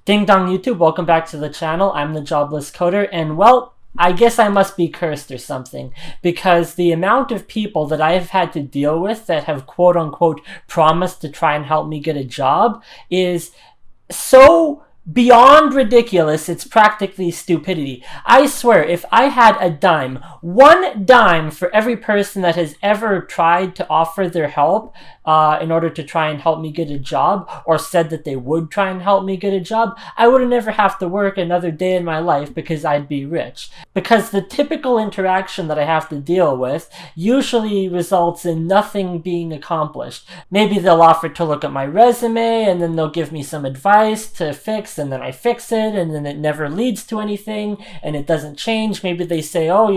Ding dong YouTube, welcome back to the channel. I'm the Jobless Coder, and well, I guess I must be cursed or something, because the amount of people that I have had to deal with that have quote unquote promised to try and help me get a job is so beyond ridiculous, it's practically stupidity. I swear, if I had a dime, one dime for every person that has ever tried to offer their help in order to try and help me get a job, or said that they would try and help me get a job, I would never have to work another day in my life because I'd be rich. Because the typical interaction that I have to deal with usually results in nothing being accomplished. Maybe they'll offer to look at my resume, and then they'll give me some advice to fix, and then I fix it, and then it never leads to anything, and it doesn't change. Maybe they say, oh,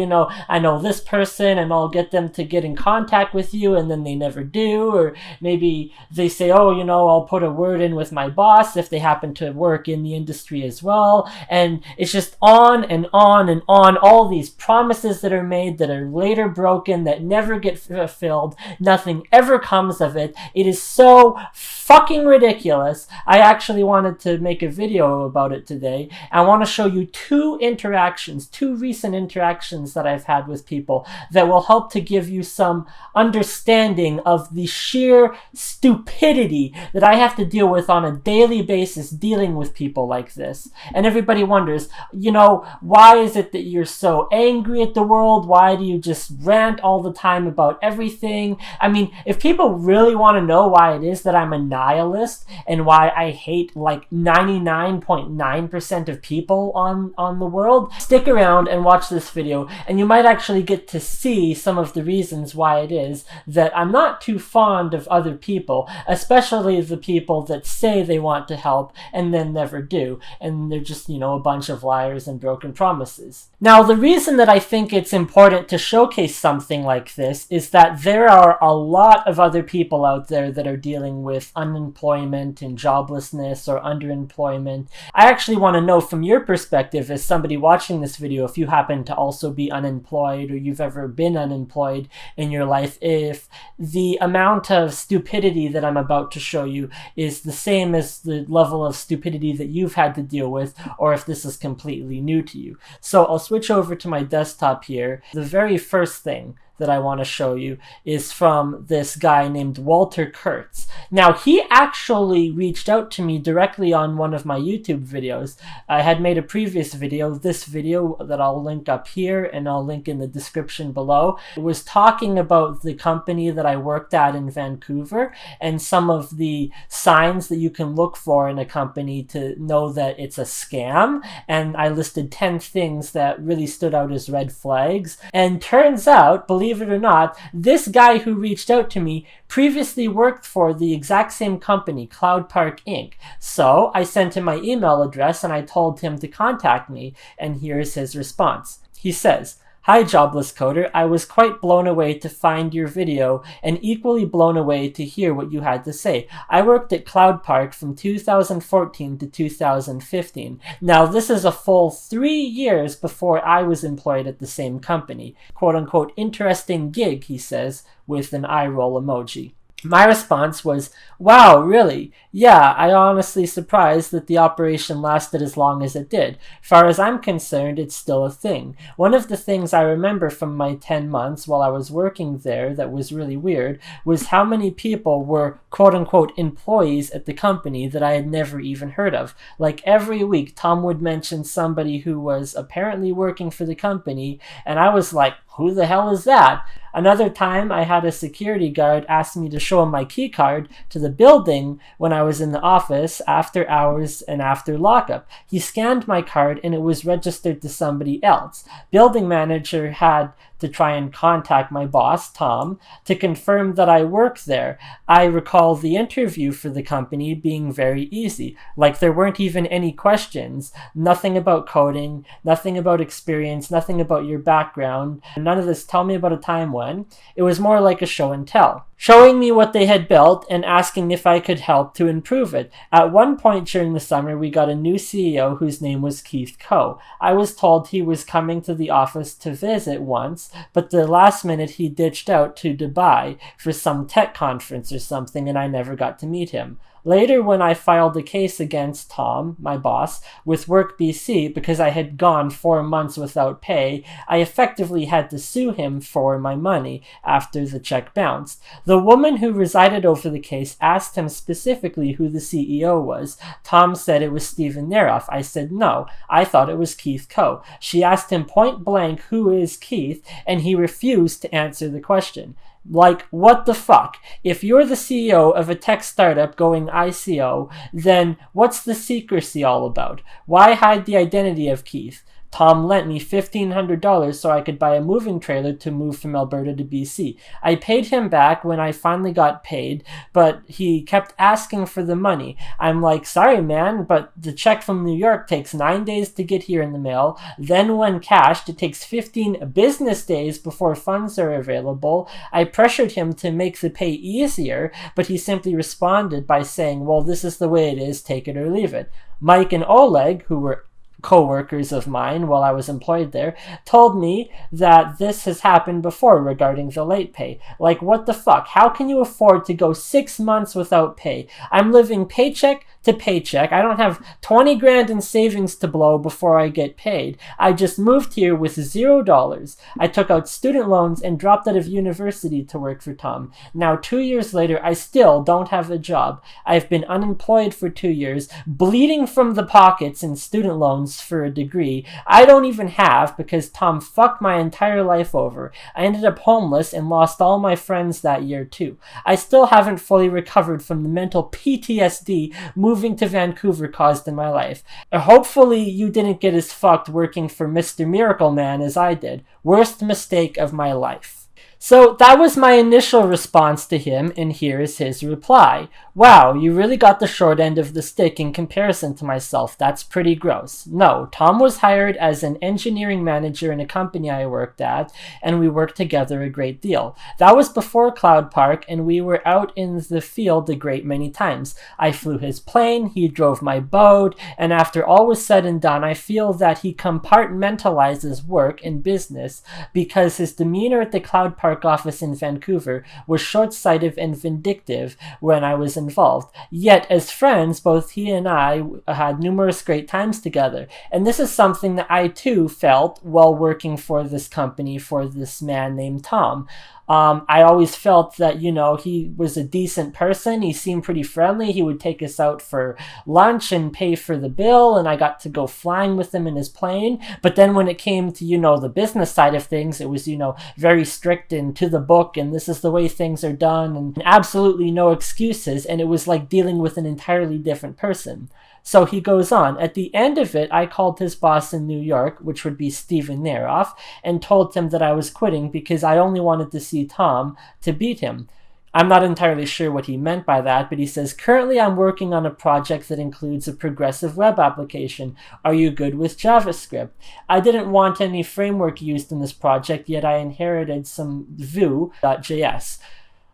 I know this person, and I'll get them to get in contact with you, and then they never do. Or maybe they say, oh, I'll put a word in with my boss if they happen to work in the industry as well. And it's just on and on and on. All these promises that are made that are later broken, that never get fulfilled. Nothing ever comes of it. It is so fucking ridiculous. I actually wanted to make a video about it today. I want to show you two recent interactions that I've had with people that will help to give you some understanding of the sheer stupidity that I have to deal with on a daily basis dealing with people like this. And everybody wonders, why is it that you're so angry at the world? Why do you just rant all the time about everything? I mean, if people really want to know why it is that I'm a nihilist and why I hate like 99.9% of people on the world, stick around and watch this video, and you might actually get to see some of the reasons why it is that I'm not too fond of other people, especially the people that say they want to help and then never do, and they're just, a bunch of liars and broken promises. Now, the reason that I think it's important to showcase something like this is that there are a lot of other people out there that are dealing with unemployment and joblessness or underemployment. I actually want to know from your perspective as somebody watching this video, if you happen to also be unemployed or you've ever been unemployed in your life, if the amount of stupidity that I'm about to show you is the same as the level of stupidity that you've had to deal with, or if this is completely new to you. So I'll switch over to my desktop here. The very first thing that I want to show you is from this guy named Walter Kurtz. Now, he actually reached out to me directly on one of my YouTube videos. I had made a previous video, this video that I'll link up here and I'll link in the description below. It was talking about the company that I worked at in Vancouver and some of the signs that you can look for in a company to know that it's a scam. And I listed 10 things that really stood out as red flags. And turns out, believe it or not, this guy who reached out to me previously worked for the exact same company, Cloud Park Inc. So I sent him my email address and I told him to contact me, and here's his response. He says, "Hi, Jobless Coder. I was quite blown away to find your video and equally blown away to hear what you had to say. I worked at Cloud Park from 2014 to 2015. Now, this is a full 3 years before I was employed at the same company. Quote unquote, interesting gig," he says, with an eye roll emoji. My response was, "Wow, really? Yeah, I honestly surprised that the operation lasted as long as it did. Far as I'm concerned, it's still a thing. One of the things I remember from my 10 months while I was working there that was really weird was how many people were quote-unquote employees at the company that I had never even heard of. Like every week, Tom would mention somebody who was apparently working for the company, and I was like, who the hell is that? Another time, I had a security guard ask me to show him my key card to the building when I was in the office after hours and after lockup. He scanned my card and it was registered to somebody else. Building manager had to try and contact my boss, Tom, to confirm that I work there. I recall the interview for the company being very easy. Like there weren't even any questions. Nothing about coding, nothing about experience, nothing about your background. None of this, tell me about a time when. It was more like a show and tell, showing me what they had built and asking if I could help to improve it. At one point during the summer, we got a new CEO whose name was Keith Coe. I was told he was coming to the office to visit once, but the last minute he ditched out to Dubai for some tech conference or something, and I never got to meet him. Later, when I filed a case against Tom, my boss, with Work BC because I had gone 4 months without pay, I effectively had to sue him for my money after the check bounced. The woman who resided over the case asked him specifically who the CEO was. Tom said it was Stephen Neroff. I said no, I thought it was Keith Coe. She asked him point blank who is Keith, and he refused to answer the question. Like, what the fuck? If you're the CEO of a tech startup going ICO, then what's the secrecy all about? Why hide the identity of Keith? Tom lent me $1,500 so I could buy a moving trailer to move from Alberta to BC. I paid him back when I finally got paid, but he kept asking for the money. I'm like, sorry man, but the check from New York takes 9 days to get here in the mail. Then when cashed, it takes 15 business days before funds are available. I pressured him to make the pay easier, but he simply responded by saying, well, this is the way it is, take it or leave it. Mike and Oleg, who were co-workers of mine while I was employed there, told me that this has happened before regarding the late pay. Like, what the fuck? How can you afford to go 6 months without pay? I'm living paycheck to paycheck. I don't have 20 grand in savings to blow before I get paid. I just moved here with $0. I took out student loans and dropped out of university to work for Tom. Now, 2 years later, I still don't have a job. I've been unemployed for 2 years, bleeding from the pockets in student loans for a degree I don't even have because Tom fucked my entire life over. I ended up homeless and lost all my friends that year too. I still haven't fully recovered from the mental PTSD moving to Vancouver caused in my life. Hopefully you didn't get as fucked working for Mr. Miracle Man as I did. Worst mistake of my life. So that was my initial response to him, and here is his reply. Wow, you really got the short end of the stick in comparison to myself. That's pretty gross. No, Tom was hired as an engineering manager in a company I worked at, and we worked together a great deal. That was before Cloud Park, and we were out in the field a great many times. I flew his plane, he drove my boat, and after all was said and done, I feel that he compartmentalizes work and business because his demeanor at the Cloud Park office in Vancouver was short-sighted and vindictive when I was involved. Yet, as friends, both he and I had numerous great times together. And this is something that I too felt while working for this company for this man named Tom. I always felt that, he was a decent person. He seemed pretty friendly. He would take us out for lunch and pay for the bill, and I got to go flying with him in his plane. But then when it came to, the business side of things, it was, very strict and to the book, and this is the way things are done, and absolutely no excuses, and it was like dealing with an entirely different person. So he goes on, at the end of it, I called his boss in New York, which would be Stephen Neroff, and told him that I was quitting because I only wanted to see Tom to beat him. I'm not entirely sure what he meant by that, but he says, currently I'm working on a project that includes a progressive web application. Are you good with JavaScript? I didn't want any framework used in this project, yet I inherited some Vue.js.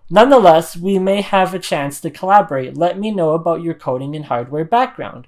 Nonetheless, we may have a chance to collaborate. Let me know about your coding and hardware background.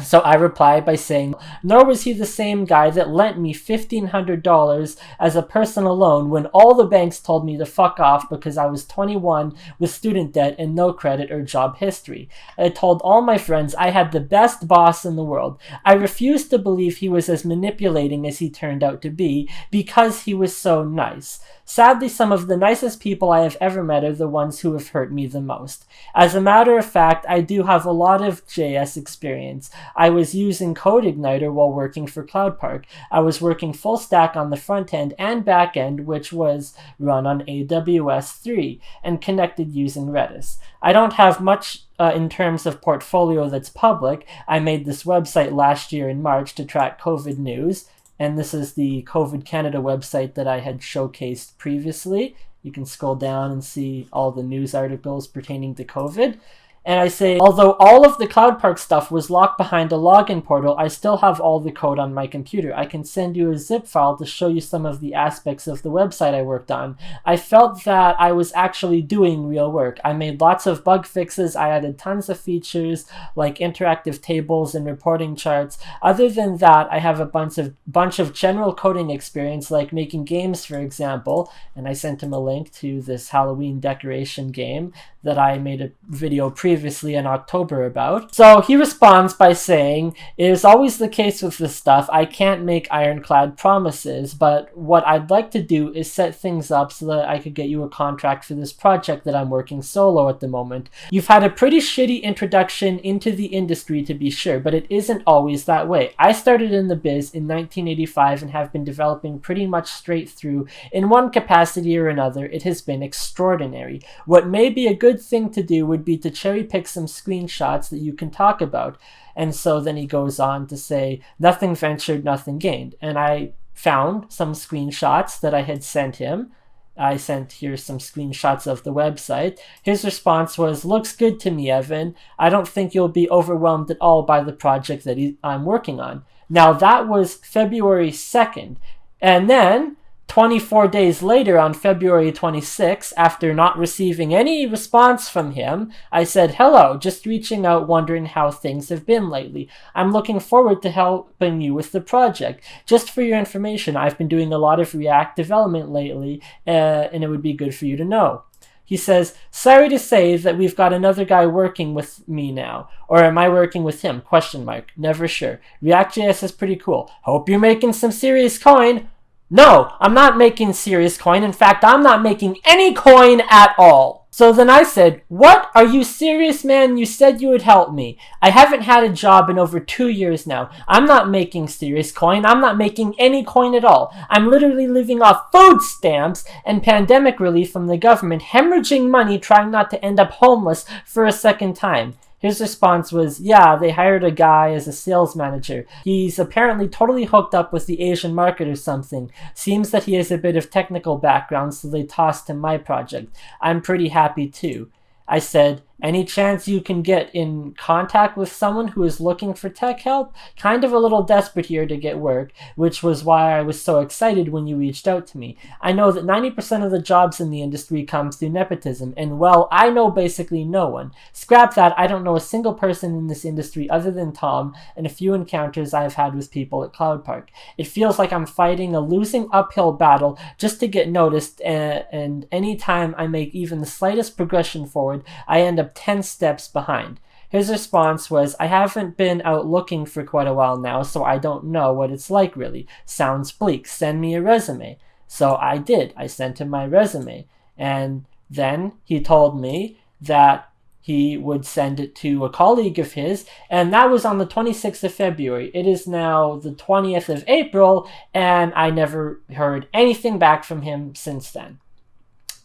So I replied by saying, nor was he the same guy that lent me $1,500 as a personal loan when all the banks told me to fuck off because I was 21 with student debt and no credit or job history. I told all my friends I had the best boss in the world. I refused to believe he was as manipulating as he turned out to be because he was so nice. Sadly, some of the nicest people I have ever met are the ones who have hurt me the most. As a matter of fact, I do have a lot of JS experience. I was using CodeIgniter while working for Cloud Park. I was working full stack on the front end and back end, which was run on AWS 3 and connected using Redis. I don't have much in terms of portfolio that's public. I made this website last year in March to track COVID news. And this is the COVID Canada website that I had showcased previously. You can scroll down and see all the news articles pertaining to COVID. And I say, although all of the Cloud Park stuff was locked behind a login portal, I still have all the code on my computer. I can send you a zip file to show you some of the aspects of the website I worked on. I felt that I was actually doing real work. I made lots of bug fixes. I added tons of features like interactive tables and reporting charts. Other than that, I have a bunch of general coding experience, like making games, for example. And I sent him a link to this Halloween decoration game that I made a video previously previously in October about. So he responds by saying, "It is always the case with this stuff. I can't make ironclad promises, but what I'd like to do is set things up so that I could get you a contract for this project that I'm working solo at the moment. You've had a pretty shitty introduction into the industry, to be sure, but it isn't always that way. I started in the biz in 1985 and have been developing pretty much straight through. In one capacity or another, it has been extraordinary. What may be a good thing to do would be to cherry pick some screenshots that you can talk about." And so then he goes on to say, "Nothing ventured, nothing gained." And I found some screenshots that I had sent him. I sent here some screenshots of the website. His response was, "Looks good to me, Evan. I don't think you'll be overwhelmed at all by the project that I'm working on." Now that was February 2nd. And then 24 days later, on February 26th, after not receiving any response from him, I said, "Hello, just reaching out, wondering how things have been lately. I'm looking forward to helping you with the project. Just for your information, I've been doing a lot of React development lately, and it would be good for you to know." He says, "Sorry to say that we've got another guy working with me now. Or am I working with him? Question mark. Never sure. React.js is pretty cool. Hope you're making some serious coin." No, I'm not making serious coin. In fact, I'm not making any coin at all. So then I said, "What? Are you serious, man? You said you would help me. I haven't had a job in over 2 years now. I'm not making serious coin. I'm not making any coin at all. I'm literally living off food stamps and pandemic relief from the government, hemorrhaging money, trying not to end up homeless for a second time." His response was, "Yeah, they hired a guy as a sales manager. He's apparently totally hooked up with the Asian market or something. Seems that he has a bit of technical background, so they tossed him my project. I'm pretty happy too." I said, "Any chance you can get in contact with someone who is looking for tech help? Kind of a little desperate here to get work," which was why I was so excited when you reached out to me. "I know that 90% of the jobs in the industry come through nepotism, and well, I know basically no one. Scrap that, I don't know a single person in this industry other than Tom and a few encounters I've had with people at Cloud Park. It feels like I'm fighting a losing uphill battle just to get noticed, and any time I make even the slightest progression forward, I end up 10 steps behind." His response was, "I haven't been out looking for quite a while now, so I don't know what it's like really. Sounds bleak. Send me a resume." So I did. I sent him my resume. And then he told me that he would send it to a colleague of his, and that was on the 26th of February. It is now the 20th of April, and I never heard anything back from him since then.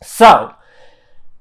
So,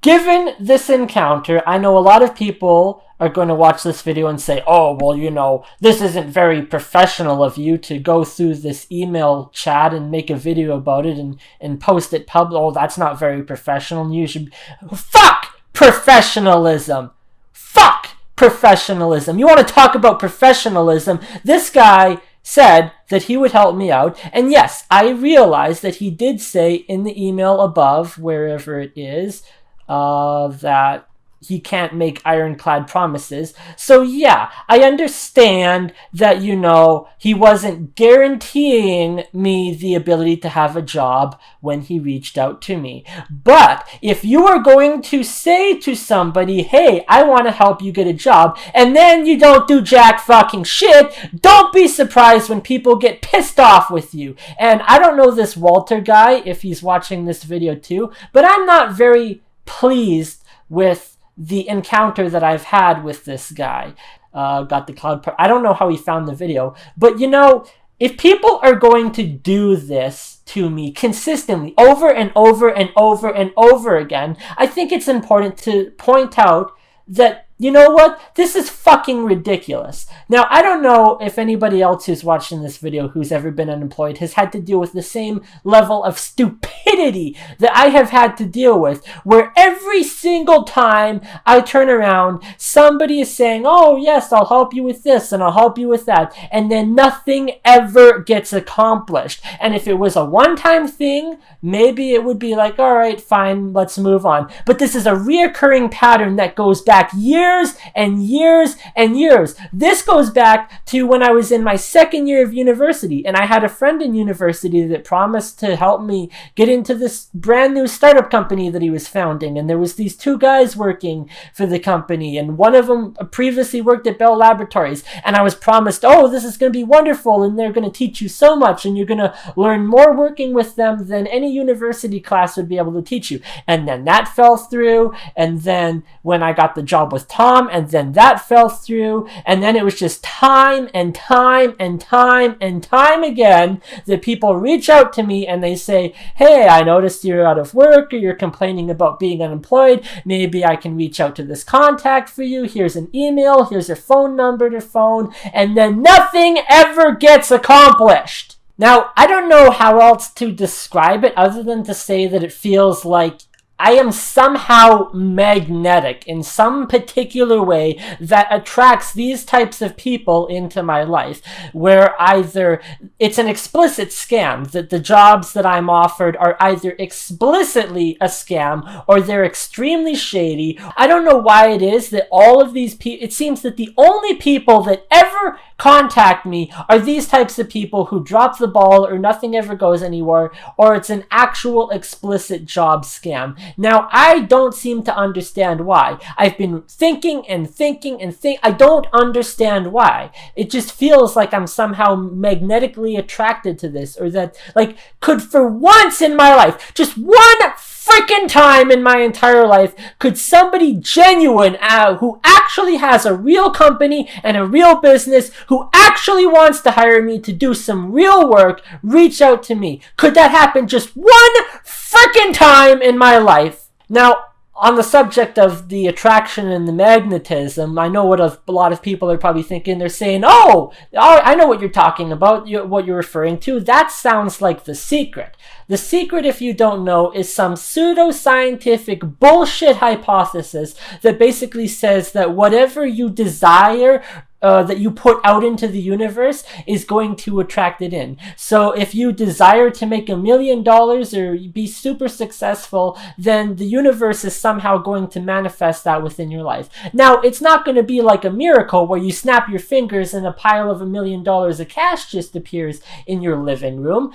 given this encounter, I know a lot of people are going to watch this video and say, "Oh, well, you know, this isn't very professional of you to go through this email chat and make a video about it and post it public. Oh, that's not very professional. You should..." Fuck professionalism. Fuck professionalism. You want to talk about professionalism? This guy said that he would help me out. And yes, I realize that he did say in the email above, wherever it is, that he can't make ironclad promises. So yeah, I understand that, you know, he wasn't guaranteeing me the ability to have a job when he reached out to me. But if you are going to say to somebody, "Hey, I want to help you get a job," and then you don't do jack fucking shit, don't be surprised when people get pissed off with you. And I don't know this Walter guy, if he's watching this video too, but I'm not very pleased with the encounter that I've had with this guy. Got the cloud. I don't know how he found the video, but you know, if people are going to do this to me consistently over and over and over and over again, I think it's important to point out that, you know what? This is fucking ridiculous. Now, I don't know if anybody else who's watching this video who's ever been unemployed has had to deal with the same level of stupidity that I have had to deal with, where every single time I turn around, somebody is saying, "Oh, yes, I'll help you with this and I'll help you with that," and then nothing ever gets accomplished. And if it was a one-time thing, maybe it would be like, "All right, fine, let's move on." But this is a reoccurring pattern that goes back years and years and years. This goes back to when I was in my second year of university, and I had a friend in university that promised to help me get into this brand new startup company that he was founding, and there was these two guys working for the company, and one of them previously worked at Bell Laboratories, and I was promised, oh, this is going to be wonderful, and they're going to teach you so much, and you're going to learn more working with them than any university class would be able to teach you. And then that fell through, and then when I got the job with Tom, and then that fell through, and then it was just time and time and time and time again that people reach out to me and they say, hey, I noticed you're out of work, or you're complaining about being unemployed. Maybe I can reach out to this contact for you. Here's an email, here's a phone number to phone, and then nothing ever gets accomplished. Now, I don't know how else to describe it other than to say that it feels like I am somehow magnetic in some particular way that attracts these types of people into my life, where either it's an explicit scam, that the jobs that I'm offered are either explicitly a scam or they're extremely shady. I don't know why it is that all of these people, it seems that the only people that ever contact me are these types of people who drop the ball or nothing ever goes anywhere, or it's an actual explicit job scam. Now, I don't seem to understand why. I've been thinking and thinking and I don't understand why. It just feels like I'm somehow magnetically attracted to this, or that, like, could for once in my life, just one freaking time in my entire life, could somebody genuine who actually has a real company and a real business, who actually wants to hire me to do some real work, reach out to me? Could that happen just one freaking time in my life? Now, on the subject of the attraction and the magnetism, I know what a lot of people are probably thinking. They're saying, oh, I know what you're talking about, what you're referring to. That sounds like The Secret. The Secret, if you don't know, is some pseudo-scientific bullshit hypothesis that basically says that whatever you desire, that you put out into the universe, is going to attract it in. So if you desire to make $1 million or be super successful, then the universe is somehow going to manifest that within your life. Now, it's not going to be like a miracle where you snap your fingers and a pile of $1 million of cash just appears in your living room.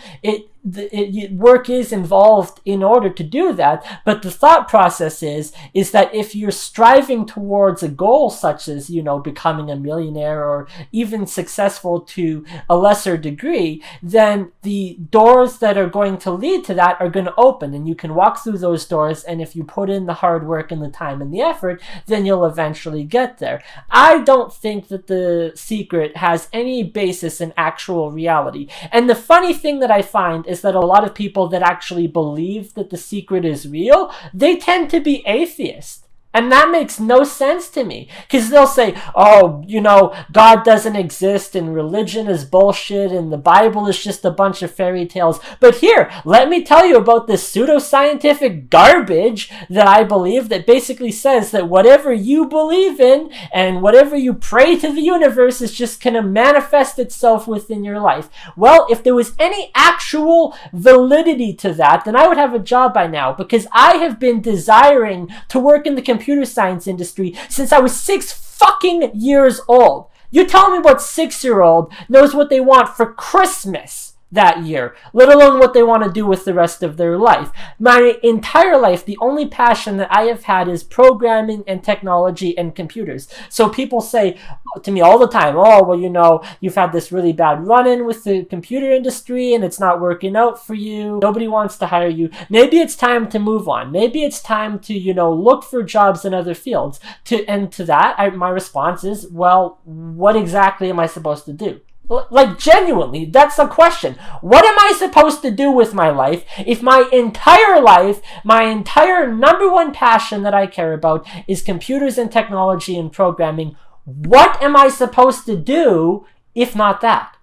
Work is involved in order to do that, but the thought process is that if you're striving towards a goal such as, becoming a millionaire or even successful to a lesser degree, then the doors that are going to lead to that are going to open, and you can walk through those doors, and if you put in the hard work and the time and the effort, then you'll eventually get there. I don't think that The Secret has any basis in actual reality. And the funny thing that I find is that a lot of people that actually believe that The Secret is real, they tend to be atheists. And that makes no sense to me, because they'll say, oh, God doesn't exist, and religion is bullshit, and the Bible is just a bunch of fairy tales. But here, let me tell you about this pseudoscientific garbage that I believe, that basically says that whatever you believe in and whatever you pray to the universe is just going to manifest itself within your life. Well, if there was any actual validity to that, then I would have a job by now, because I have been desiring to work in the computer science industry since I was 6 fucking years old. You tell me what 6-year-old knows what they want for Christmas that year, let alone what they want to do with the rest of their life. My entire life, the only passion that I have had is programming and technology and computers. So people say to me all the time, oh, well, you've had this really bad run-in with the computer industry and it's not working out for you. Nobody wants to hire you. Maybe it's time to move on. Maybe it's time to, look for jobs in other fields. And to that, my response is, well, what exactly am I supposed to do? Like, genuinely, that's the question. What am I supposed to do with my life if my entire life, my entire number one passion that I care about is computers and technology and programming? What am I supposed to do if not that?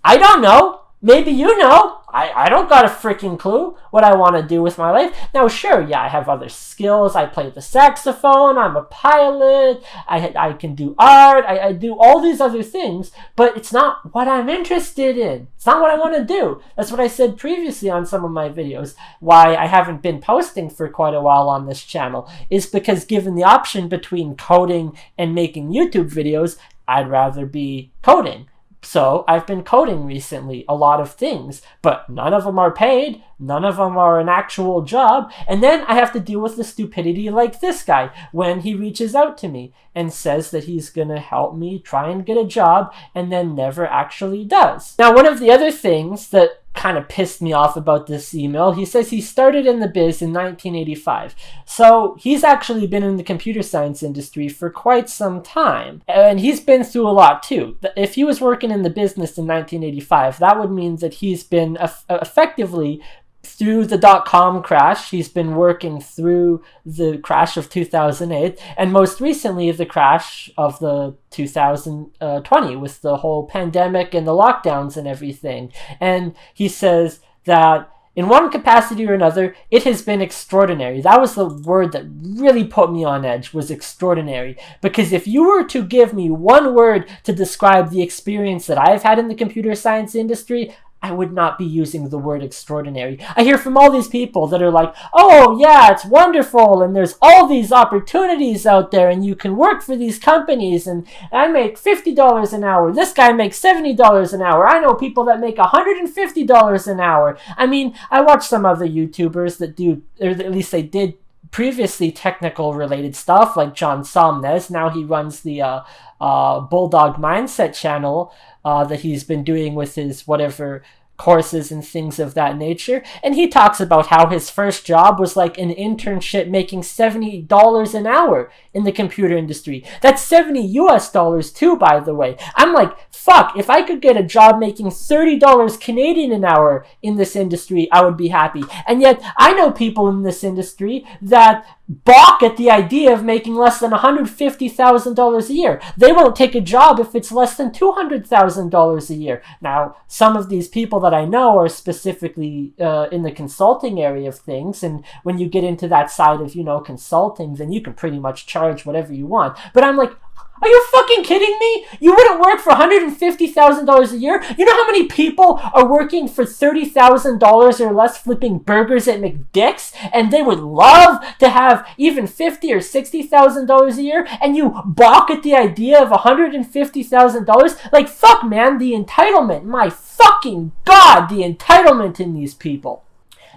I don't know. Maybe you know. I don't got a freaking clue what I want to do with my life. Now, sure, yeah, I have other skills. I play the saxophone. I'm a pilot. I can do art. I do all these other things, but it's not what I'm interested in. It's not what I want to do. That's what I said previously on some of my videos. Why I haven't been posting for quite a while on this channel is because given the option between coding and making YouTube videos, I'd rather be coding. So I've been coding recently, a lot of things, but none of them are paid, none of them are an actual job, and then I have to deal with the stupidity like this guy when he reaches out to me and says that he's gonna help me try and get a job and then never actually does. Now, one of the other things that kind of pissed me off about this email, he says he started in the biz in 1985. So he's actually been in the computer science industry for quite some time. And he's been through a lot too. If he was working in the business in 1985, that would mean that he's been effectively through the dot-com crash. He's been working through the crash of 2008, and most recently the crash of the 2020 with the whole pandemic and the lockdowns and everything. And he says that in one capacity or another, it has been extraordinary. That was the word that really put me on edge, was extraordinary. Because if you were to give me one word to describe the experience that I've had in the computer science industry, I would not be using the word extraordinary. I hear from all these people that are like, oh yeah, it's wonderful, and there's all these opportunities out there, and you can work for these companies, and I make $50 an hour. This guy makes $70 an hour. I know people that make $150 an hour. I mean, I watch some other YouTubers that do, or at least they did previously, technical related stuff, like John Somnes. Now he runs the Bulldog Mindset channel that he's been doing with his whatever courses and things of that nature. And he talks about how his first job was like an internship making $70 an hour in the computer industry. That's 70 US dollars too, by the way. I'm like, fuck, if I could get a job making $30 Canadian an hour in this industry, I would be happy. And yet I know people in this industry that balk at the idea of making less than $150,000 a year. They won't take a job if it's less than $200,000 a year. Now, some of these people that I know are specifically in the consulting area of things, and when you get into that side of, consulting, then you can pretty much charge whatever you want. But I'm like, are you fucking kidding me? You wouldn't work for $150,000 a year? You know how many people are working for $30,000 or less flipping burgers at McDick's, and they would love to have even $50,000 or $60,000 a year, and you balk at the idea of $150,000? Like, fuck, man, the entitlement. My fucking God, the entitlement in these people.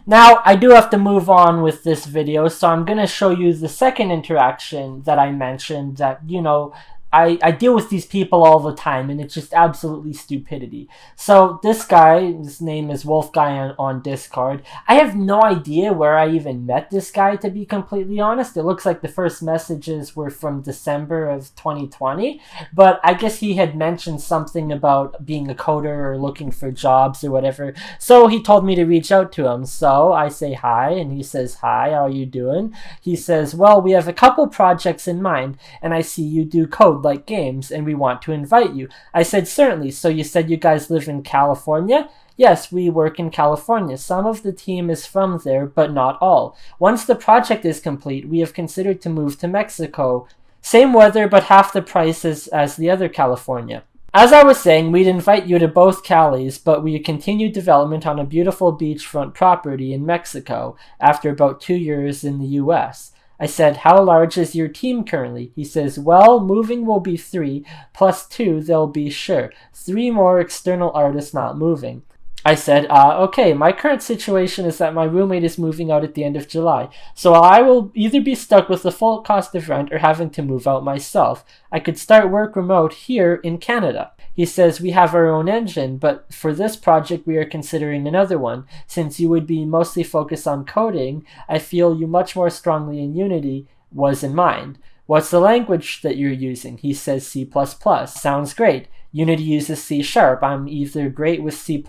Now, I do have to move on with this video, so I'm going to show you the second interaction that I mentioned that, I deal with these people all the time, and it's just absolutely stupidity. So this guy, his name is Wolf Guy on Discord. I have no idea where I even met this guy, to be completely honest. It looks like the first messages were from December of 2020, but I guess he had mentioned something about being a coder or looking for jobs or whatever. So he told me to reach out to him. So I say hi, and he says, hi, how are you doing? He says, well, we have a couple projects in mind, and I see you do code like games, and we want to invite you. I said, certainly. So you said you guys live in California? Yes, we work in California. Some of the team is from there, but not all. Once the project is complete, we have considered to move to Mexico. Same weather, but half the price as the other California. As I was saying, we'd invite you to both Calis, but we continue development on a beautiful beachfront property in Mexico after about 2 years in the US. I said, how large is your team currently? He says, well, moving will be 3, plus 2 they'll be sure. 3 more external artists not moving. I said, okay, my current situation is that my roommate is moving out at the end of July, so I will either be stuck with the full cost of rent or having to move out myself. I could start work remote here in Canada. He says, we have our own engine, but for this project we are considering another one. Since you would be mostly focused on coding, I feel you much more strongly in Unity was in mind. What's the language that you're using? He says C++. Sounds great. Unity uses C#. I'm either great with C++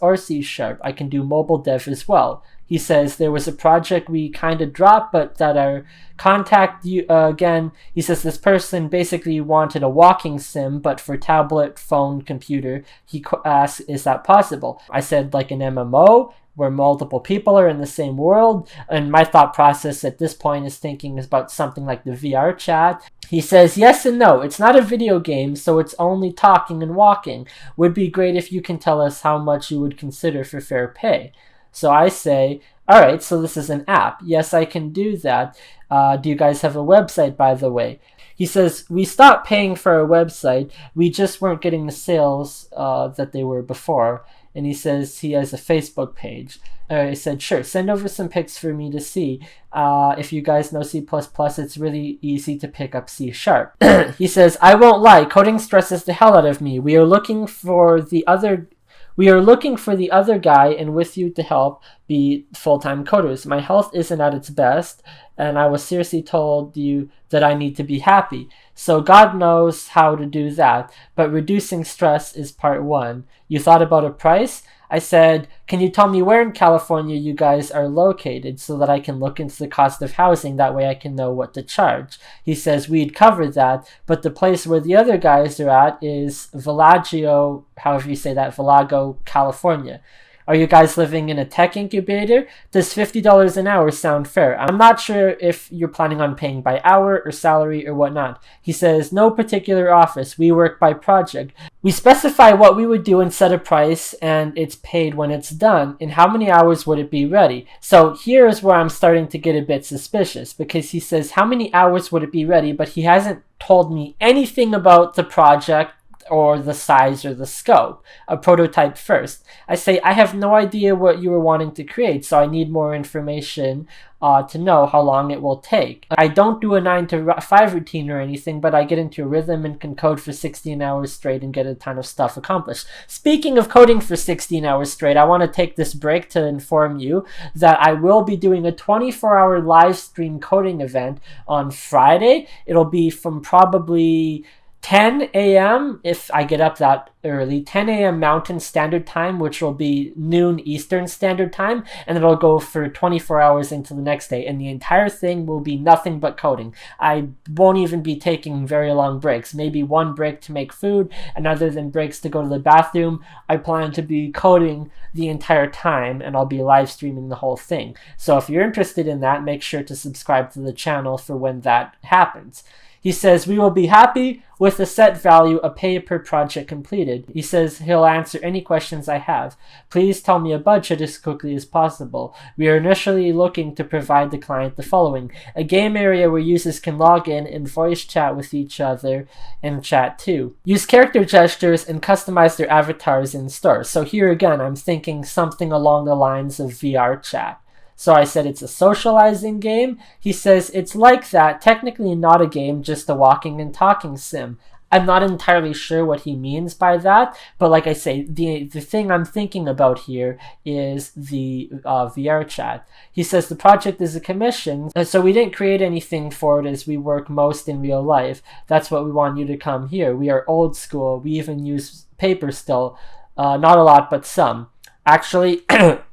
or C#. I can do mobile dev as well. He says there was a project we kind of dropped, but that our contact again. He says this person basically wanted a walking sim, but for tablet, phone, computer. He asked, is that possible? I said like an MMO where multiple people are in the same world. And my thought process at this point is thinking about something like the VR chat. He says yes and no. It's not a video game, so it's only talking and walking. Would be great if you can tell us how much you would consider for fair pay. So I say, all right, so this is an app. Yes, I can do that. Do you guys have a website, by the way? He says, we stopped paying for our website. We just weren't getting the sales that they were before. And he says he has a Facebook page. I said, sure, send over some pics for me to see. If you guys know C++, it's really easy to pick up C#. He says, I won't lie, coding stresses the hell out of me. We are looking for the other guy and with you to help be full-time coders. My health isn't at its best, and I was seriously told you that I need to be happy. So God knows how to do that, but reducing stress is part one. You thought about a price? I said, can you tell me where in California you guys are located so that I can look into the cost of housing? That way I can know what to charge. He says, we'd cover that, but the place where the other guys are at is Villaggio, however you say that, Villago, California. Are you guys living in a tech incubator? Does $50 an hour sound fair? I'm not sure if you're planning on paying by hour or salary or whatnot. He says, no particular office. We work by project. We specify what we would do and set a price, and it's paid when it's done. In how many hours would it be ready? So here's where I'm starting to get a bit suspicious, because he says, how many hours would it be ready? But he hasn't told me anything about the project or the size or the scope. A prototype first. I say, I have no idea what you were wanting to create, so I need more information to know how long it will take. I don't do a 9 to 5 routine or anything, but I get into a rhythm and can code for 16 hours straight and get a ton of stuff accomplished. Speaking of coding for 16 hours straight, I want to take this break to inform you that I will be doing a 24-hour live stream coding event on Friday. It'll be from probably 10 a.m. if I get up that early, 10 a.m. Mountain Standard Time, which will be noon Eastern Standard Time, and it'll go for 24 hours into the next day, and the entire thing will be nothing but coding. I won't even be taking very long breaks, maybe one break to make food, and other than breaks to go to the bathroom, I plan to be coding the entire time, and I'll be live streaming the whole thing. So if you're interested in that, make sure to subscribe to the channel for when that happens. He says, we will be happy with a set value, a pay per project completed. He says he'll answer any questions I have. Please tell me a budget as quickly as possible. We are initially looking to provide the client the following: a game area where users can log in and voice chat with each other and chat too. Use character gestures and customize their avatars in store. So here again, I'm thinking something along the lines of VR chat. So I said it's a socializing game. He says it's like that, technically not a game, just a walking and talking sim. I'm not entirely sure what he means by that, but like I say, the thing I'm thinking about here is the VR chat. He says the project is a commission, so we didn't create anything for it as we work most in real life. That's what we want you to come here. We are old school. We even use paper still. Not a lot, but some. Actually,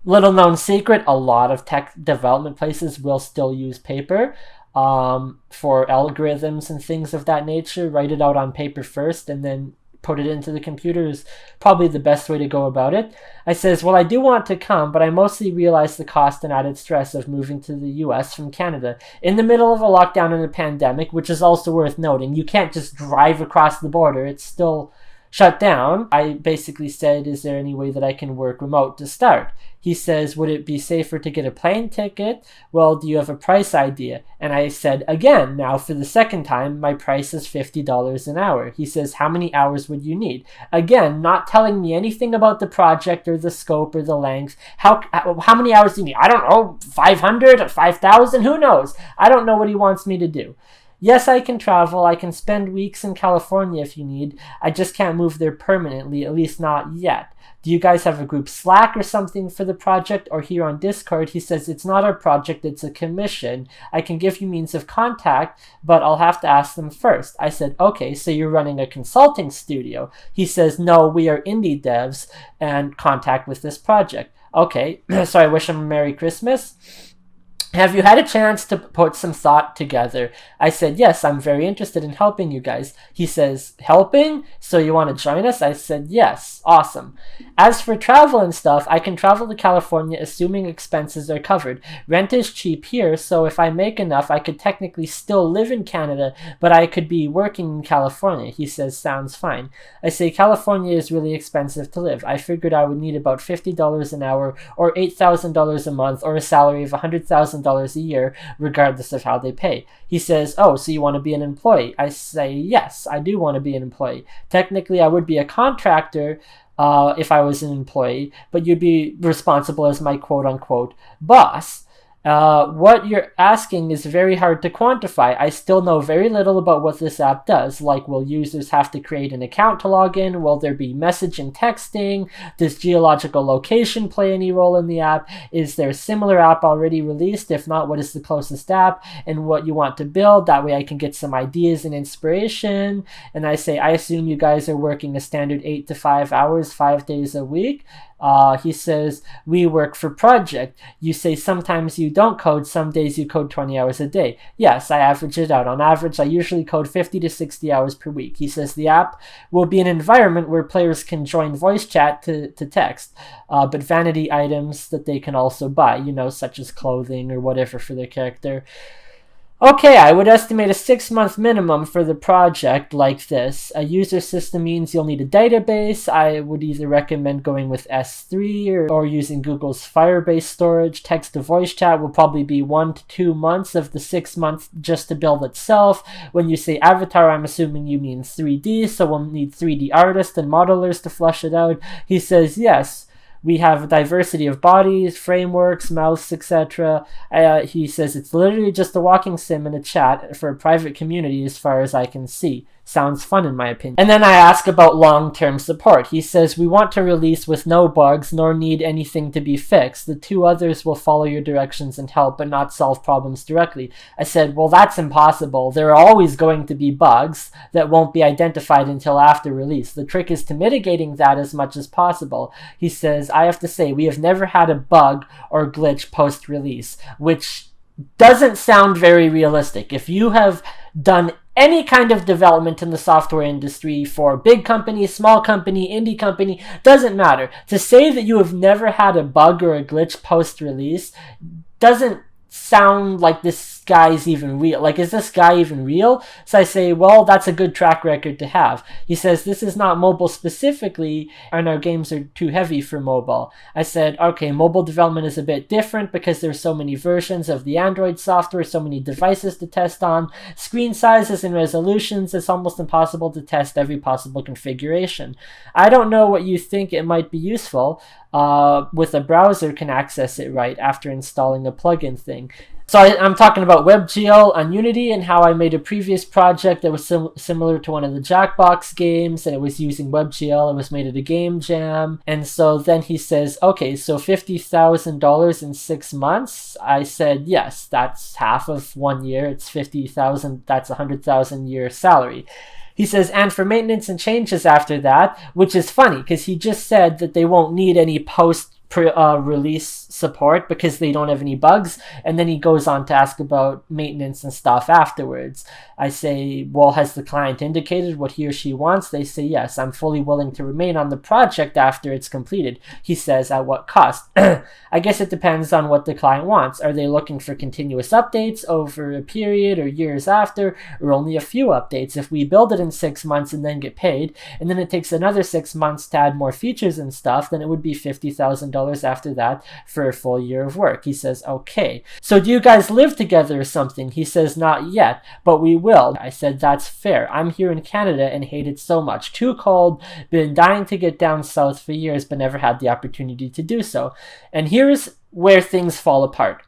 little known secret, a lot of tech development places will still use paper for algorithms and things of that nature. Write it out on paper first and then put it into the computer is probably the best way to go about it. I says, well, I do want to come, but I mostly realize the cost and added stress of moving to the US from Canada in the middle of a lockdown and a pandemic, which is also worth noting. You can't just drive across the border. It's still shut down. I basically said, is there any way that I can work remote to start? He says, would it be safer to get a plane ticket? Well, do you have a price idea? And I said, again, now for the second time, my price is $50 an hour. He says, how many hours would you need? Again, not telling me anything about the project or the scope or the length. How many hours do you need? I don't know, 500 or 5,000? Who knows? I don't know what he wants me to do. Yes, I can travel. I can spend weeks in California if you need. I just can't move there permanently, at least not yet. Do you guys have a group Slack or something for the project, or here on Discord? He says, it's not our project, it's a commission. I can give you means of contact, but I'll have to ask them first. I said, okay, so you're running a consulting studio. He says, no, we are indie devs and contact with this project. Okay, so I wish him a Merry Christmas. Have you had a chance to put some thought together? I said, yes, I'm very interested in helping you guys. He says, helping? So you want to join us? I said, yes. Awesome. As for travel and stuff, I can travel to California assuming expenses are covered. Rent is cheap here, so if I make enough, I could technically still live in Canada, but I could be working in California. He says, sounds fine. I say, California is really expensive to live. I figured I would need about $50 an hour or $8,000 a month or a salary of $100,000 $50,000 a year, regardless of how they pay. He says, oh, so you want to be an employee? I say, yes, I do want to be an employee. Technically, I would be a contractor if I was an employee, but you'd be responsible as my quote-unquote boss. What you're asking is very hard to quantify. I still know very little about what this app does. Like, will users have to create an account to log in? Will there be message and texting? Does geological location play any role in the app? Is there a similar app already released? If not, what is the closest app and what you want to build? That way I can get some ideas and inspiration. And I say, I assume you guys are working a standard 8 to 5 hours, 5 days a week. He says, we work for project. You say sometimes you don't code, some days you code 20 hours a day. Yes, I average it out. On average, I usually code 50 to 60 hours per week. He says the app will be an environment where players can join voice chat to text, but vanity items that they can also buy, such as clothing or whatever for their character. Okay, I would estimate a 6-month minimum for the project like this. A user system means you'll need a database. I would either recommend going with S3 or using Google's Firebase storage. Text-to-voice chat will probably be 1 to 2 months of the 6 months just to build itself. When you say avatar, I'm assuming you mean 3D, so we'll need 3D artists and modelers to flesh it out. He says, yes. We have a diversity of bodies, frameworks, mouths, etc. He says it's literally just a walking sim and a chat for a private community as far as I can see. Sounds fun in my opinion. And then I ask about long-term support. He says, we want to release with no bugs nor need anything to be fixed. The 2 others will follow your directions and help but not solve problems directly. I said, well, that's impossible. There are always going to be bugs that won't be identified until after release. The trick is to mitigating that as much as possible. He says, I have to say, we have never had a bug or glitch post-release, which doesn't sound very realistic. If you have done any kind of development in the software industry for big company, small company, indie company, doesn't matter. To say that you have never had a bug or a glitch post-release doesn't sound like this guy's even real. Like, is this guy even real? So I say, well, that's a good track record to have. He says, this is not mobile specifically, and our games are too heavy for mobile. I said, okay, mobile development is a bit different because there's so many versions of the Android software, so many devices to test on, screen sizes and resolutions, it's almost impossible to test every possible configuration. I don't know what you think it might be useful. With a browser can access it right after installing a plugin thing. So I'm talking about WebGL on Unity and how I made a previous project that was similar to one of the Jackbox games, and it was using WebGL. It was made at a game jam. And so then he says, okay, so $50,000 in 6 months? I said, yes, that's half of 1 year. It's 50,000. That's 100,000 year salary. He says, and for maintenance and changes after that, which is funny because he just said that they won't need any post-release support because they don't have any bugs. And then he goes on to ask about maintenance and stuff afterwards. I say, well, has the client indicated what he or she wants? They say, yes, I'm fully willing to remain on the project after it's completed. He says, at what cost? I guess it depends on what the client wants. Are they looking for continuous updates over a period or years after, or only a few updates? If we build it in 6 months and then get paid, and then it takes another 6 months to add more features and stuff, then it would be $50,000 after that for a full year of work. He says, okay. So do you guys live together or something? He says, not yet, but we will. I said, that's fair. I'm here in Canada and hate it so much. Too cold, been dying to get down south for years, but never had the opportunity to do so. And here's where things fall apart.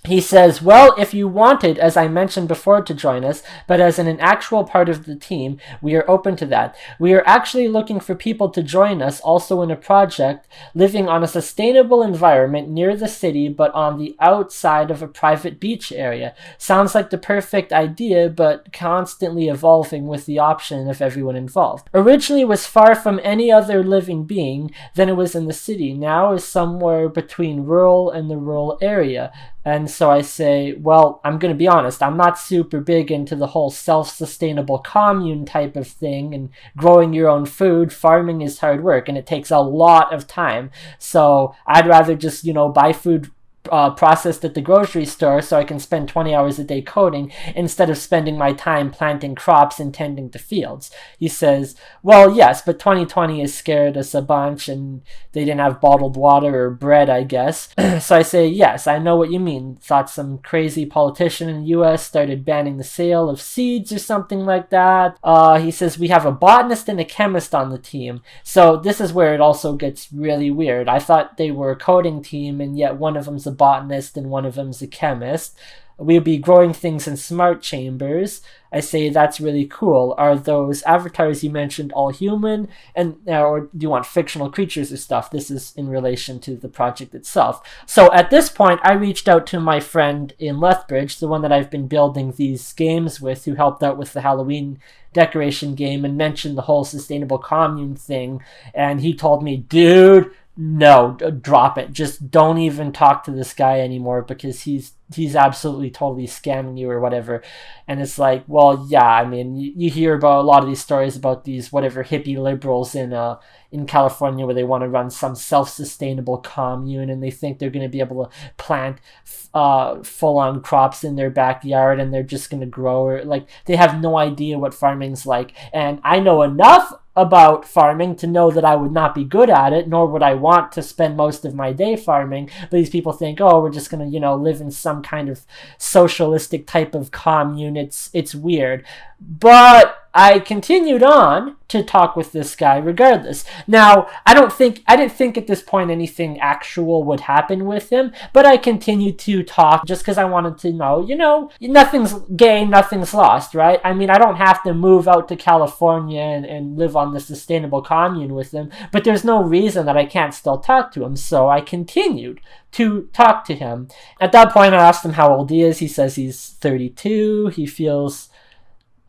He says, well, if you wanted, as I mentioned before, to join us, but as an actual part of the team, we are open to that. We are actually looking for people to join us also in a project living on a sustainable environment near the city, but on the outside of a private beach area. Sounds like the perfect idea, but constantly evolving with the option of everyone involved. Originally was far from any other living being, then it was in the city. Now is somewhere between rural and the rural area. And so I say, well, I'm going to be honest, I'm not super big into the whole self-sustainable commune type of thing, and growing your own food. Farming is hard work and it takes a lot of time. So I'd rather just, buy food processed at the grocery store so I can spend 20 hours a day coding instead of spending my time planting crops and tending the fields. He says, well, yes, but 2020 has scared us a bunch and they didn't have bottled water or bread, I guess. So I say, yes, I know what you mean. Thought some crazy politician in the US started banning the sale of seeds or something like that. He says, we have a botanist and a chemist on the team. So this is where it also gets really weird. I thought they were a coding team, and yet one of them's a botanist and one of them's a chemist. We'll be growing things in smart chambers. I say, that's really cool. Are those avatars you mentioned all human? And or do you want fictional creatures or stuff? This is in relation to the project itself. So at this point, I reached out to my friend in Lethbridge, the one that I've been building these games with, who helped out with the Halloween decoration game, and mentioned the whole sustainable commune thing. And he told me, dude, no, drop it. Just don't even talk to this guy anymore, because he's absolutely totally scamming you or whatever. And it's like, well, yeah, I mean, you hear about a lot of these stories about these whatever hippie liberals in California where they want to run some self-sustainable commune, and they think they're going to be able to plant full-on crops in their backyard, and they're just going to grow, or like they have no idea what farming's like. And I know enough about farming to know that I would not be good at it, nor would I want to spend most of my day farming. But these people think, oh, we're just going to, live in some kind of socialistic type of commune. It's weird. But I continued on to talk with this guy regardless. Now, I didn't think at this point anything actual would happen with him, but I continued to talk just because I wanted to know, nothing's gained, nothing's lost, right? I mean, I don't have to move out to California and live on the sustainable commune with him, but there's no reason that I can't still talk to him, so I continued to talk to him. At that point, I asked him how old he is. He says he's 32. He feels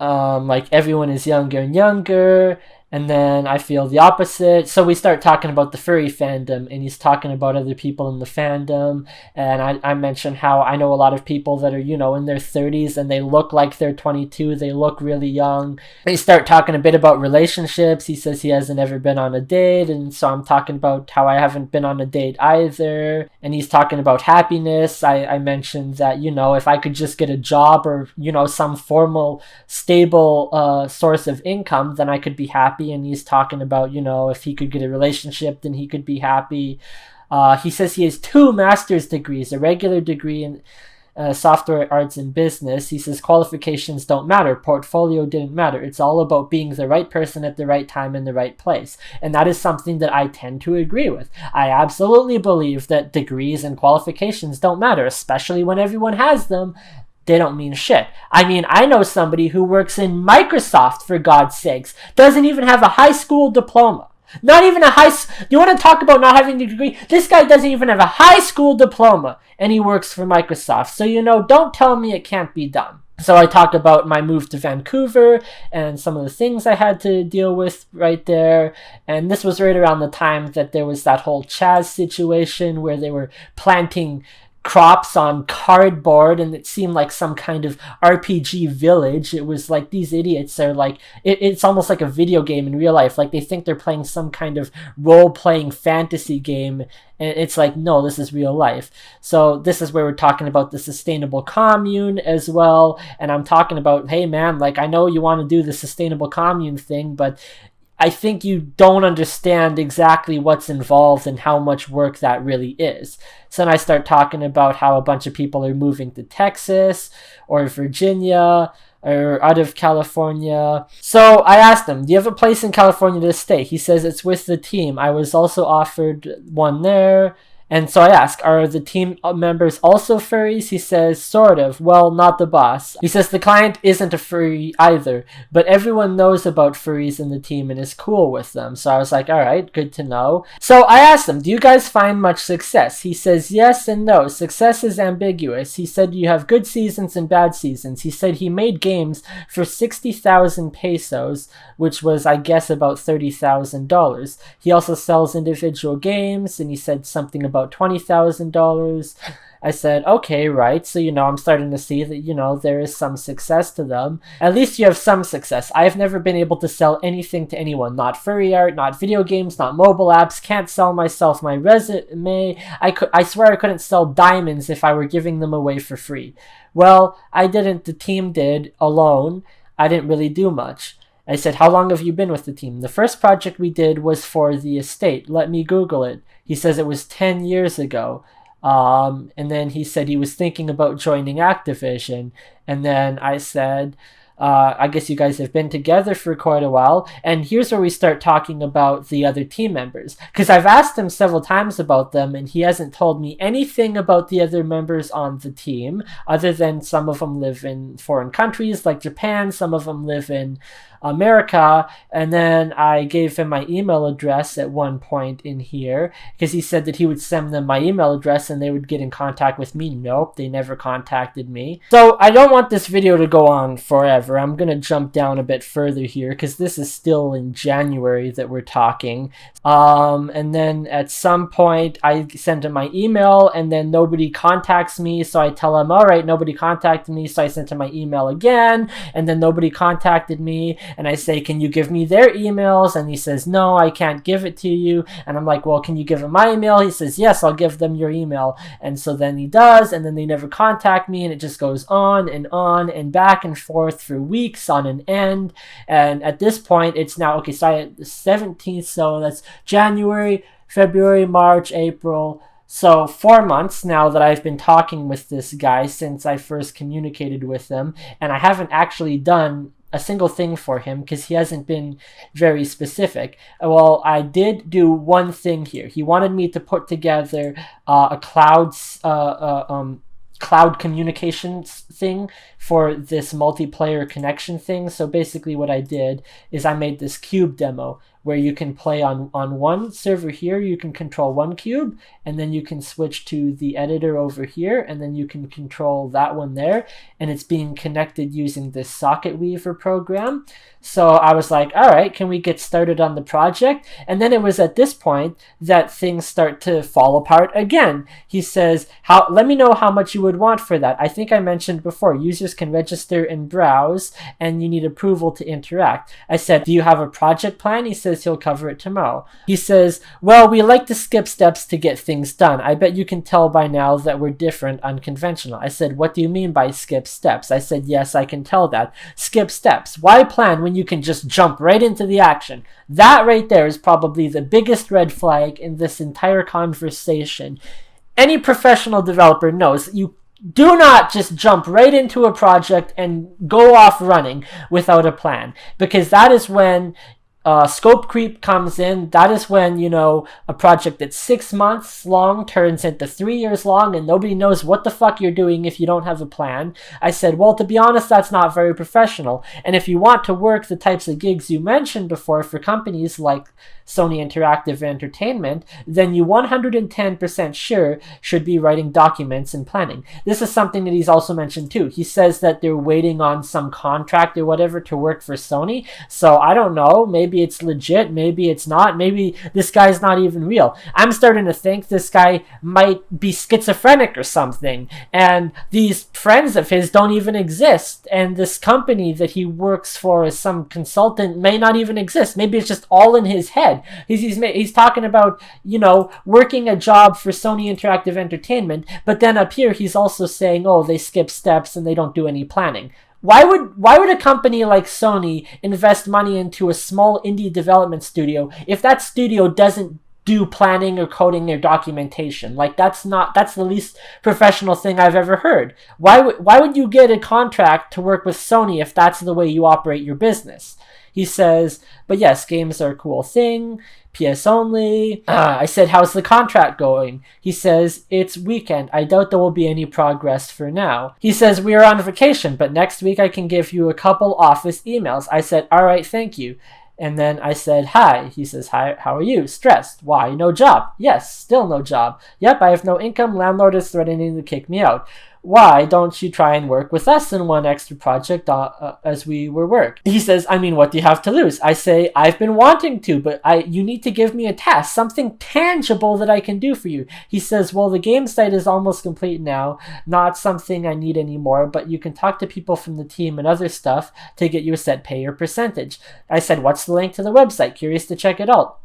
like everyone is younger and younger, and then I feel the opposite. So we start talking about the furry fandom, and he's talking about other people in the fandom, and I mentioned how I know a lot of people that are, in their 30s, and they look like they're 22, they look really young. They start talking a bit about relationships. He says he hasn't ever been on a date, and so I'm talking about how I haven't been on a date either, and he's talking about happiness. I mentioned that, if I could just get a job or, some formal, stable source of income, then I could be happy. And he's talking about, if he could get a relationship, then he could be happy. He says he has 2 master's degrees, a regular degree in software arts and business. He says qualifications don't matter. Portfolio didn't matter. It's all about being the right person at the right time in the right place. And that is something that I tend to agree with. I absolutely believe that degrees and qualifications don't matter, especially when everyone has them. They don't mean shit. I mean, I know somebody who works in Microsoft, for God's sakes, doesn't even have a high school diploma. Not even a you want to talk about not having a degree? This guy doesn't even have a high school diploma, and he works for Microsoft. So, don't tell me it can't be done. So I talked about my move to Vancouver and some of the things I had to deal with right there. And this was right around the time that there was that whole Chaz situation where they were planting crops on cardboard, and it seemed like some kind of RPG village. It was like these idiots are like, it's almost like a video game in real life. Like they think they're playing some kind of role-playing fantasy game, and it's like, no, this is real life. So this is where we're talking about the sustainable commune as well, and I'm talking about, hey man, like I know you want to do the sustainable commune thing, but I think you don't understand exactly what's involved and how much work that really is. So then I start talking about how a bunch of people are moving to Texas or Virginia or out of California. So I asked him, do you have a place in California to stay? He says it's with the team. I was also offered one there. And so I ask, are the team members also furries? He says, sort of. Well, not the boss. He says the client isn't a furry either, but everyone knows about furries in the team and is cool with them. So I was like, all right, good to know. So I asked him, do you guys find much success? He says yes and no. Success is ambiguous. He said you have good seasons and bad seasons. He said he made games for 60,000 pesos, which was, I guess, about $30,000. He also sells individual games, and he said something about about $20,000. I said, okay, right. So, I'm starting to see that, there is some success to them. At least you have some success. I've never been able to sell anything to anyone. Not furry art, not video games, not mobile apps. Can't sell myself my resume. I swear I couldn't sell diamonds if I were giving them away for free. Well, I didn't. The team did alone. I didn't really do much. I said, how long have you been with the team? The first project we did was for the estate. Let me Google it. He says it was 10 years ago. And then he said he was thinking about joining Activision. And then I said, I guess you guys have been together for quite a while. And here's where we start talking about the other team members. Because I've asked him several times about them, and he hasn't told me anything about the other members on the team, other than some of them live in foreign countries like Japan, some of them live in America. And then I gave him my email address at one point in here because he said that he would send them my email address and they would get in contact with me. Nope, they never contacted me. So I don't want this video to go on forever. I'm gonna jump down a bit further here because this is still in January that we're talking. And then at some point I sent him my email and then nobody contacts me, so I tell him, all right, nobody contacted me, so I sent him my email again, and then nobody contacted me. And I say, can you give me their emails? And he says, no, I can't give it to you. And I'm like, well, can you give them my email? He says, yes, I'll give them your email. And so then he does, and then they never contact me, and it just goes on and back and forth for weeks on an end. And at this point, it's now, okay, so I had the 17th, so that's January, February, March, April. So 4 months now that I've been talking with this guy since I first communicated with him, and I haven't actually done a single thing for him because he hasn't been very specific. Well, I did do one thing here. He wanted me to put together a cloud communications thing for this multiplayer connection thing. So basically what I did is I made this cube demo where you can play on one server here, you can control one cube, and then you can switch to the editor over here, and then you can control that one there, and it's being connected using this socket weaver program. So I was like, all right, can we get started on the project? And then it was at this point that things start to fall apart again. He says, let me know how much you would want for that. I think I mentioned before, users can register and browse, and you need approval to interact. I said, do you have a project plan? He says he'll cover it tomorrow. He says, well, we like to skip steps to get things done. I bet you can tell by now that we're different, unconventional. I said, what do you mean by skip steps? I said, yes, I can tell that. Skip steps. Why plan when you can just jump right into the action? That right there is probably the biggest red flag in this entire conversation. Any professional developer knows you do not just jump right into a project and go off running without a plan, because that is when scope creep comes in. That is when, a project that's 6 months long turns into 3 years long and nobody knows what the fuck you're doing if you don't have a plan. I said, well, to be honest, that's not very professional. And if you want to work the types of gigs you mentioned before for companies like Sony Interactive Entertainment, then you 110% sure should be writing documents and planning. This is something that he's also mentioned too. He says that they're waiting on some contract or whatever to work for Sony. So I don't know, maybe it's legit, maybe it's not, maybe this guy's not even real. I'm starting to think this guy might be schizophrenic or something, and these friends of his don't even exist, and this company that he works for as some consultant may not even exist. Maybe it's just all in his head. He's talking about, working a job for Sony Interactive Entertainment, but then up here he's also saying, oh, they skip steps and they don't do any planning. Why would a company like Sony invest money into a small indie development studio if that studio doesn't do planning or coding or documentation? Like, that's the least professional thing I've ever heard. Why would you get a contract to work with Sony if that's the way you operate your business? He says, but yes, games are a cool thing. PS only. I said, how's the contract going? He says, it's weekend. I doubt there will be any progress for now. He says, we are on vacation, but next week I can give you a couple office emails. I said, all right, thank you. And then I said, hi. He says, hi, how are you? Stressed. Why? No job. Yes, still no job. Yep, I have no income. Landlord is threatening to kick me out. why don't you try and work with us in one extra project as we were work? He says, I mean, what do you have to lose? I say, I've been wanting to, but you need to give me a task, something tangible that I can do for you. He says, well, the game site is almost complete now, not something I need anymore, but you can talk to people from the team and other stuff to get you a set pay or percentage. I said, what's the link to the website? Curious to check it out.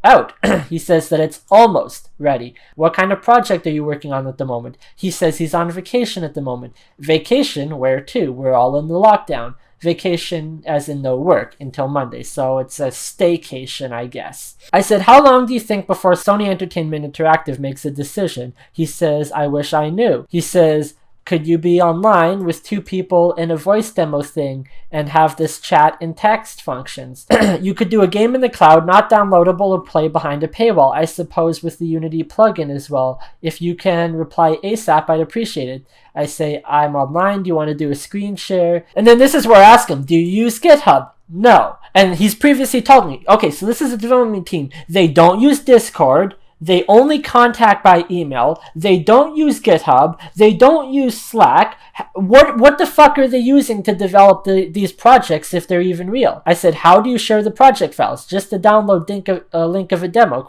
He says that it's almost ready. What kind of project are you working on at the moment? He says he's on vacation at the moment. Vacation? Where to? We're all in the lockdown. Vacation as in no work until Monday, so it's a staycation, I guess. I said, how long do you think before Sony Entertainment Interactive makes a decision? He says, I wish I knew. He says, could you be online with two people in a voice demo thing and have this chat and text functions? You could do a game in the cloud, not downloadable or play behind a paywall, I suppose with the Unity plugin as well. If you can reply ASAP, I'd appreciate it. I say, I'm online, do you want to do a screen share? And then this is where I ask him, do you use GitHub? No. And he's previously told me, okay, so this is a development team. They don't use Discord. They only contact by email. They don't use GitHub. They don't use Slack. What the fuck are they using to develop these projects if they're even real? I said, how do you share the project files? Just to download a link of a demo, ?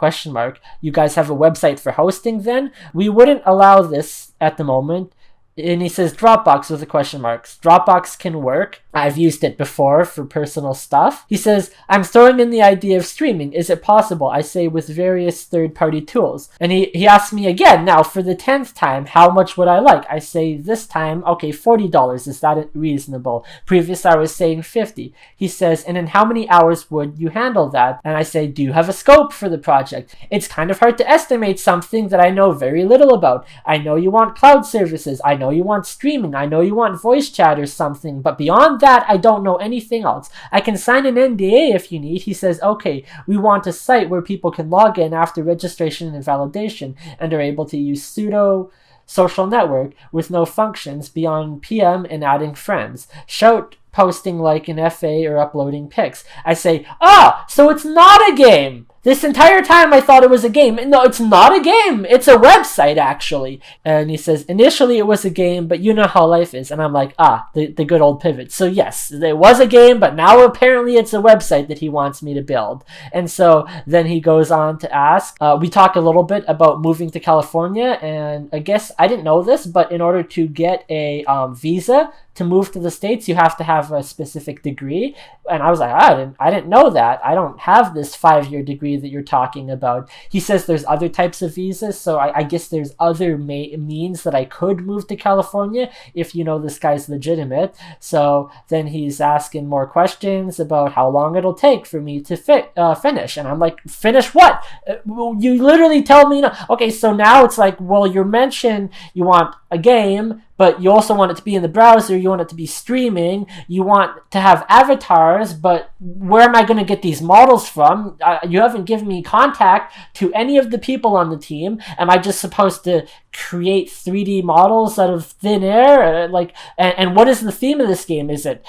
You guys have a website for hosting then? We wouldn't allow this at the moment. And he says Dropbox with a ? Dropbox can work. I've used it before for personal stuff. He says, I'm throwing in the idea of streaming. Is it possible? I say with various third-party tools. And he asks me again, now for the 10th time, how much would I like? I say this time, okay, $40. Is that reasonable? Previous I was saying 50. He says, and in how many hours would you handle that? And I say, do you have a scope for the project? It's kind of hard to estimate something that I know very little about. I know you want cloud services. I know you want streaming. I know you want voice chat or something. But beyond that, I don't know anything else. I can sign an NDA if you need. He says, okay, we want a site where people can log in after registration and validation and are able to use pseudo social network with no functions beyond PM and adding friends. Shout posting like an FA or uploading pics. I say, so it's not a game. This entire time I thought it was a game. No, it's not a game. It's a website, actually. And he says, initially it was a game, but you know how life is. And I'm like, the good old pivot. So yes, it was a game, but now apparently it's a website that he wants me to build. And so then he goes on to ask, we talk a little bit about moving to California. And I guess I didn't know this, but in order to get a visa to move to the States, you have to have a specific degree. And I was like, I didn't know that. I don't have this 5-year degree that you're talking about. He says there's other types of visas, so I guess there's other means that I could move to California if you know this guy's legitimate. So then he's asking more questions about how long it'll take for me to finish. And I'm like, finish what? You literally tell me no. Okay, so now it's like, well, you mentioned you want a game, but you also want it to be in the browser, you want it to be streaming, you want to have avatars, but where am I going to get these models from? You haven't given me contact to any of the people on the team. Am I just supposed to create 3D models out of thin air? And what is the theme of this game? Is it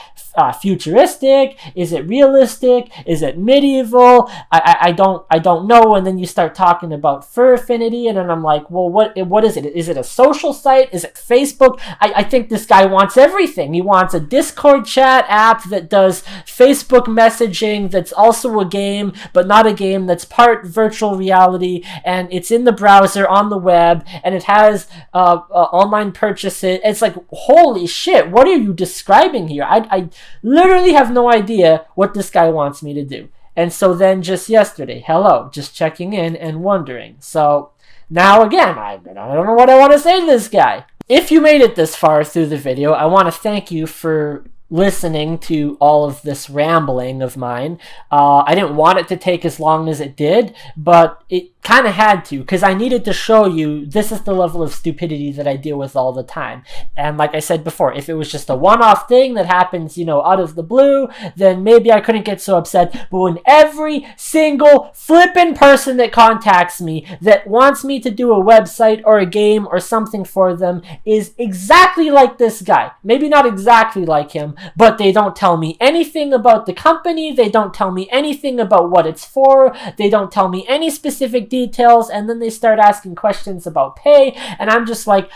futuristic? Is it realistic? Is it medieval? I don't know. And then you start talking about fur affinity, and then I'm like, well, what is it? Is it a social site? Is it Facebook? I think this guy wants everything. He wants a Discord chat app that does Facebook messaging that's also a game, but not a game, that's part virtual reality, and it's in the browser on the web, and it has online purchases. It's like, holy shit, what are you describing here? I literally have no idea what this guy wants me to do. And so then just yesterday, hello, just checking in and wondering. So now again, I don't know what I want to say to this guy. If you made it this far through the video, I want to thank you for listening to all of this rambling of mine. I didn't want it to take as long as it did, but it kind of had to, because I needed to show you this is the level of stupidity that I deal with all the time. And like I said before, if it was just a one-off thing that happens, out of the blue, then maybe I couldn't get so upset. But when every single flippin' person that contacts me that wants me to do a website or a game or something for them is exactly like this guy, maybe not exactly like him, but they don't tell me anything about the company, they don't tell me anything about what it's for, they don't tell me any specific details, and then they start asking questions about pay, and I'm just like,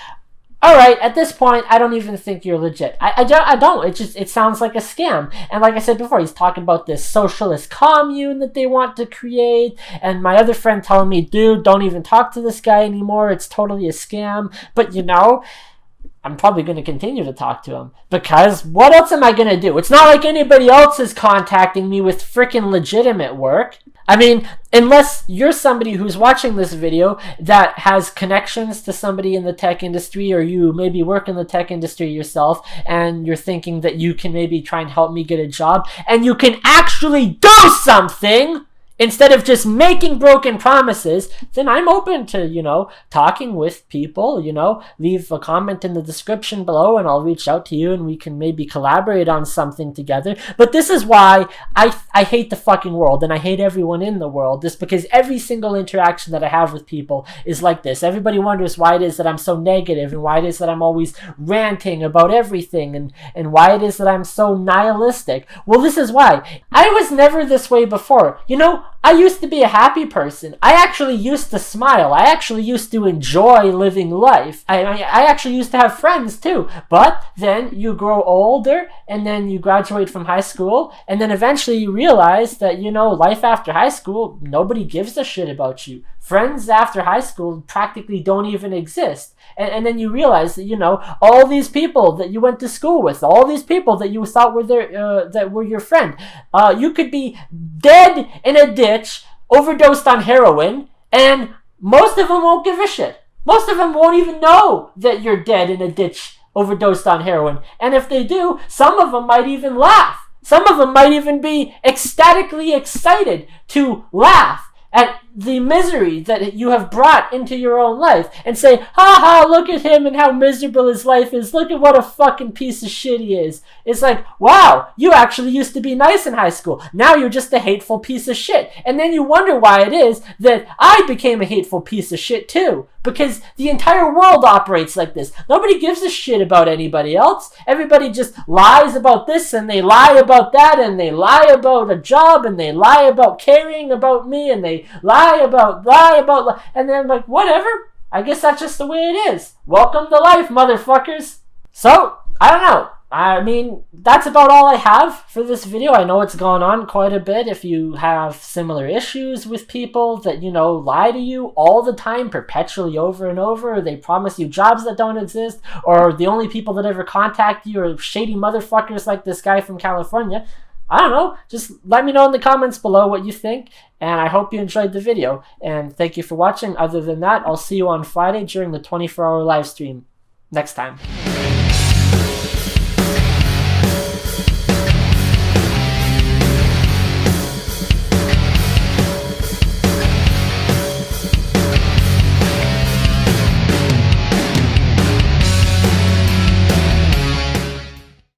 all right, at this point, I don't even think you're legit. I don't. It sounds like a scam. And like I said before, he's talking about this socialist commune that they want to create. And my other friend telling me, dude, don't even talk to this guy anymore. It's totally a scam. But I'm probably going to continue to talk to him, because what else am I going to do? It's not like anybody else is contacting me with freaking legitimate work. I mean, unless you're somebody who's watching this video that has connections to somebody in the tech industry, or you maybe work in the tech industry yourself, and you're thinking that you can maybe try and help me get a job, and you can actually do something instead of just making broken promises, then I'm open to, talking with people, leave a comment in the description below and I'll reach out to you and we can maybe collaborate on something together. But this is why I hate the fucking world and I hate everyone in the world, just because every single interaction that I have with people is like this. Everybody wonders why it is that I'm so negative and why it is that I'm always ranting about everything and why it is that I'm so nihilistic. Well, this is why. I was never this way before. I used to be a happy person. I actually used to smile. I actually used to enjoy living life. I actually used to have friends too. But then you grow older and then you graduate from high school and then eventually you realize that, life after high school, nobody gives a shit about you. Friends after high school practically don't even exist. And then you realize that, all these people that you went to school with, all these people that you thought were that were your friend, you could be dead in a ditch, overdosed on heroin, and most of them won't give a shit. Most of them won't even know that you're dead in a ditch, overdosed on heroin. And if they do, some of them might even laugh. Some of them might even be ecstatically excited to laugh at the misery that you have brought into your own life and say, ha ha, look at him and how miserable his life is. Look at what a fucking piece of shit he is. It's like, wow, you actually used to be nice in high school. Now you're just a hateful piece of shit. And then you wonder why it is that I became a hateful piece of shit too. Because the entire world operates like this. Nobody gives a shit about anybody else. Everybody just lies about this and they lie about that and they lie about a job and they lie about caring about me and they lie about, and then like, whatever. I guess that's just the way it is. Welcome to life, motherfuckers. So, I don't know. I mean, that's about all I have for this video. I know it's gone on quite a bit. If you have similar issues with people that, lie to you all the time, perpetually over and over, or they promise you jobs that don't exist, or the only people that ever contact you are shady motherfuckers like this guy from California, I don't know. Just let me know in the comments below what you think, and I hope you enjoyed the video. And thank you for watching. Other than that, I'll see you on Friday during the 24-hour live stream. Next time.